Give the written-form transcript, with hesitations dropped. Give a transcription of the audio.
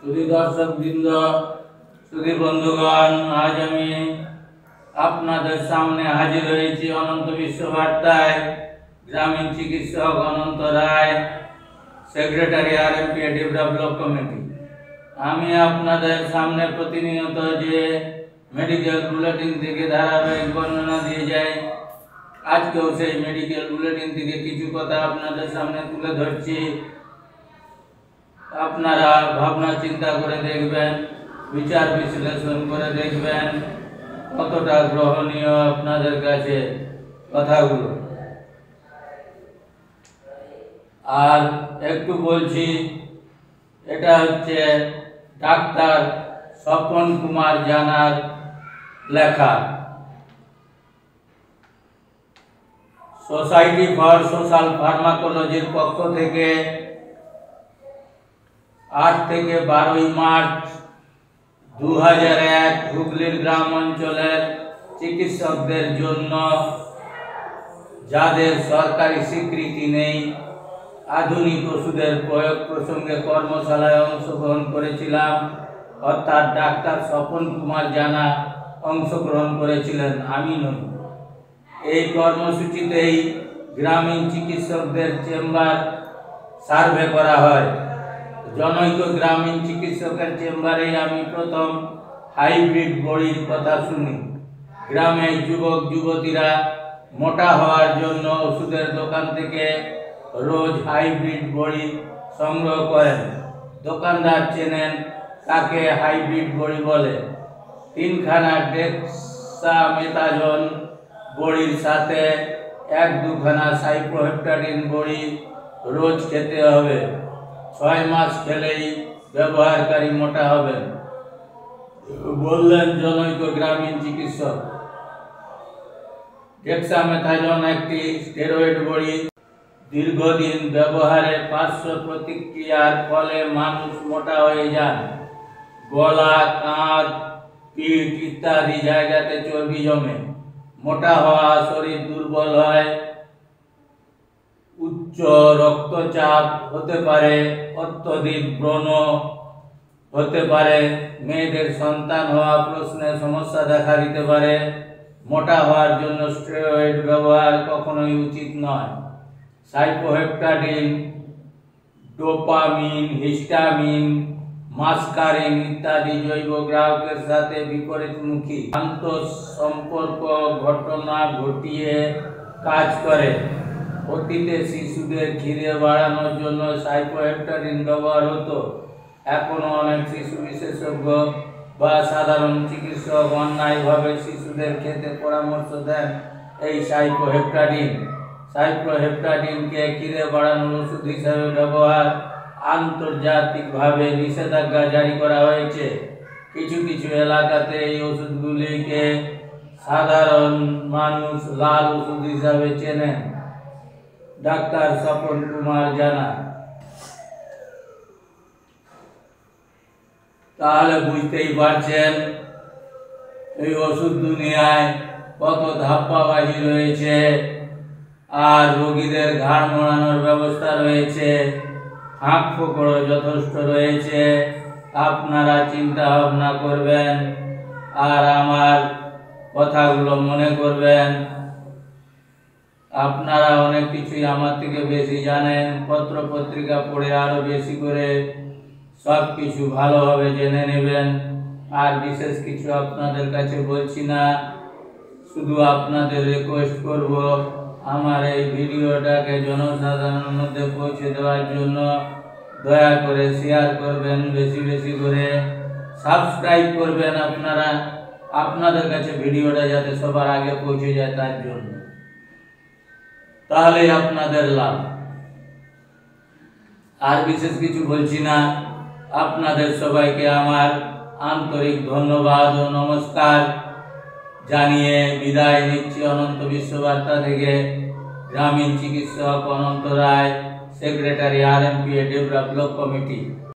सुधी दर्शक बृंद सुधी बंधुगण आज আমি আপনাদের সামনে হাজির হয়েছি অনন্ত বিশ্ব বার্তায় গ্রামীণ চিকিৎসক অনন্ত রায় সেক্রেটারি আরএমপি ডেভেলপমেন্ট কমিটি। আমি আপনাদের সামনে প্রতিনিয়ত যে মেডিকেল বুলেটিন থেকে ধারাবাহিক বর্ণনা দিয়ে যাই, আজকেও সেই মেডিকেল বুলেটিন থেকে কিছু কথা আপনাদের সামনে তুলে ধরছি। আপনারা ভাবনা চিন্তা করে দেখবেন, বিচার বিশ্লেষণ করে দেখবেন কতটা গ্রহণীয় আপনাদের কাছে কথাগুলো। আর একটু বলছি, এটা হচ্ছে ডাক্তার স্বপন কুমার জানার লেখা। সোসাইটি ফর সোশ্যাল ফার্মাকোলজির পক্ষ থেকে 8 থেকে 12 মার্চ 2001 হুগলির গ্রাম অঞ্চলের চিকিৎসকদের জন্য যাদের সরকারি স্বীকৃতি নেই আধুনিক ওষুধের প্রয়োগ প্রসঙ্গে কর্মশালায় অংশগ্রহণ করেছিলাম। অর্থাৎ ডাক্তার স্বপন কুমার জানা অংশগ্রহণ করেছিলেন, আমি নই। এই কর্মসূচিতেই গ্রামীণ চিকিৎসকদের চেম্বার সার্ভে করা হয়। জনৈক গ্রামীণ চিকিৎসকের চেম্বারেই আমি প্রথম হাইব্রিড বড়ির কথা শুনি। গ্রামের যুবক যুবতীরা মোটা হওয়ার জন্য ওষুধের দোকান থেকে রোজ হাইব্রিড বড়ি সংগ্রহ করেন। দোকানদার চেনেন কাকে হাইব্রিড বড়ি বলে। 3খানা ডেক্সামেথাজোন বড়ির সাথে 1-2 খানা সাইপ্রোহেপ্টাডিন বড়ি রোজ খেতে হবে। 6 মাস খেলেই ব্যবহারকারী মোটা হবেন, বললেন জনৈক গ্রামীণ চিকিৎসক। ডেক্সামেথাজোন একটি স্টেরয়েড বড়ি। দীর্ঘদিন ব্যবহারে পার্শ্ব প্রতিক্রিয়ার ফলে মানুষ মোটা হয়ে যান। গলা, কাঁধ, পিঠ ইত্যাদি জায়গাতে চর্বি জমে। মোটা হওয়া, শরীর দুর্বল হয়, উচ্চ রক্তচাপ হতে পারে, অত্যধিক ব্রণ হতে পারে, মেয়েদের সন্তান হওয়া প্রশ্নে সমস্যা দেখা দিতে পারে। মোটা হওয়ার জন্য স্টেরয়েড ব্যবহার কখনোই উচিত নয়। সাইপ্রোহেপ্টাডিন, ডোপামিন, হিস্টামিন, মাস্কারিন ইত্যাদি জৈব গ্রাহকের সাথে বিপরীতমুখী আন্তঃসম্পর্ক ঘটনা ঘটিয়ে কাজ করে। অতীতে শিশুদের খিদে বাড়ানোর জন্য সাইপ্রোহেপ্টাডিন ব্যবহার হতো। এখনো অনেক শিশু বিশেষজ্ঞ বা সাধারণ চিকিৎসক অন্যায়ভাবে শিশুদের খেতে পরামর্শ দেন এই সাইপ্রোহেপ্টাডিন। সাইপ্রোহেপ্টাডিনকে খিদে বাড়ানোর ওষুধ হিসাবে ব্যবহার আন্তর্জাতিকভাবে নিষেধাজ্ঞা জারি করা হয়েছে। কিছু কিছু এলাকাতে এই ওষুধগুলিকে সাধারণ মানুষ লাল ওষুধ হিসাবে চেনেন। ডাক্তার স্বপন কুমার জানা। তাহলে বুঝতেই পারছেন এই ওষুধ দুনিয়ায় কত ধাপ্পাবাজি রয়েছে। আর রোগীদের ঘাড় মোড়ানোর ব্যবস্থা রয়েছে, হাঁক ফোকরও যথেষ্ট রয়েছে। আপনারা চিন্তা ভাবনা করবেন আর আমার কথাগুলো মনে করবেন। আপনারা অনেক কিছুই আমার থেকে বেশি জানেন, পত্র পত্রিকা পড়ে আরো বেশি করে সব কিছু ভালোভাবে জেনে নেবেন। আর বিশেষ কিছু আপনাদের কাছে বলছি না, শুধু আপনাদের রিকোয়েস্ট করব আমার এই ভিডিওটাকে জনসাধারণের মধ্যে পৌঁছে দেওয়ার জন্য দয়া করে শেয়ার করবেন, বেশি বেশি করে সাবস্ক্রাইব করবেন আপনারা, আপনাদের কাছে ভিডিওটা যাতে সবার আগে পৌঁছে যায় তার জন্য। তাহলেই আপনাদের লাভ। আর বিশেষ কিছু বলছি না। আপনাদের সবাইকে আমার আন্তরিক ধন্যবাদ ও নমস্কার জানিয়ে বিদায় নিচ্ছি অনন্ত বিশ্ব বার্তা থেকে। গ্রামীণ চিকিৎসক অনন্ত রায়, সেক্রেটারি আরএমপি ডেভেলপমেন্ট কমিটি।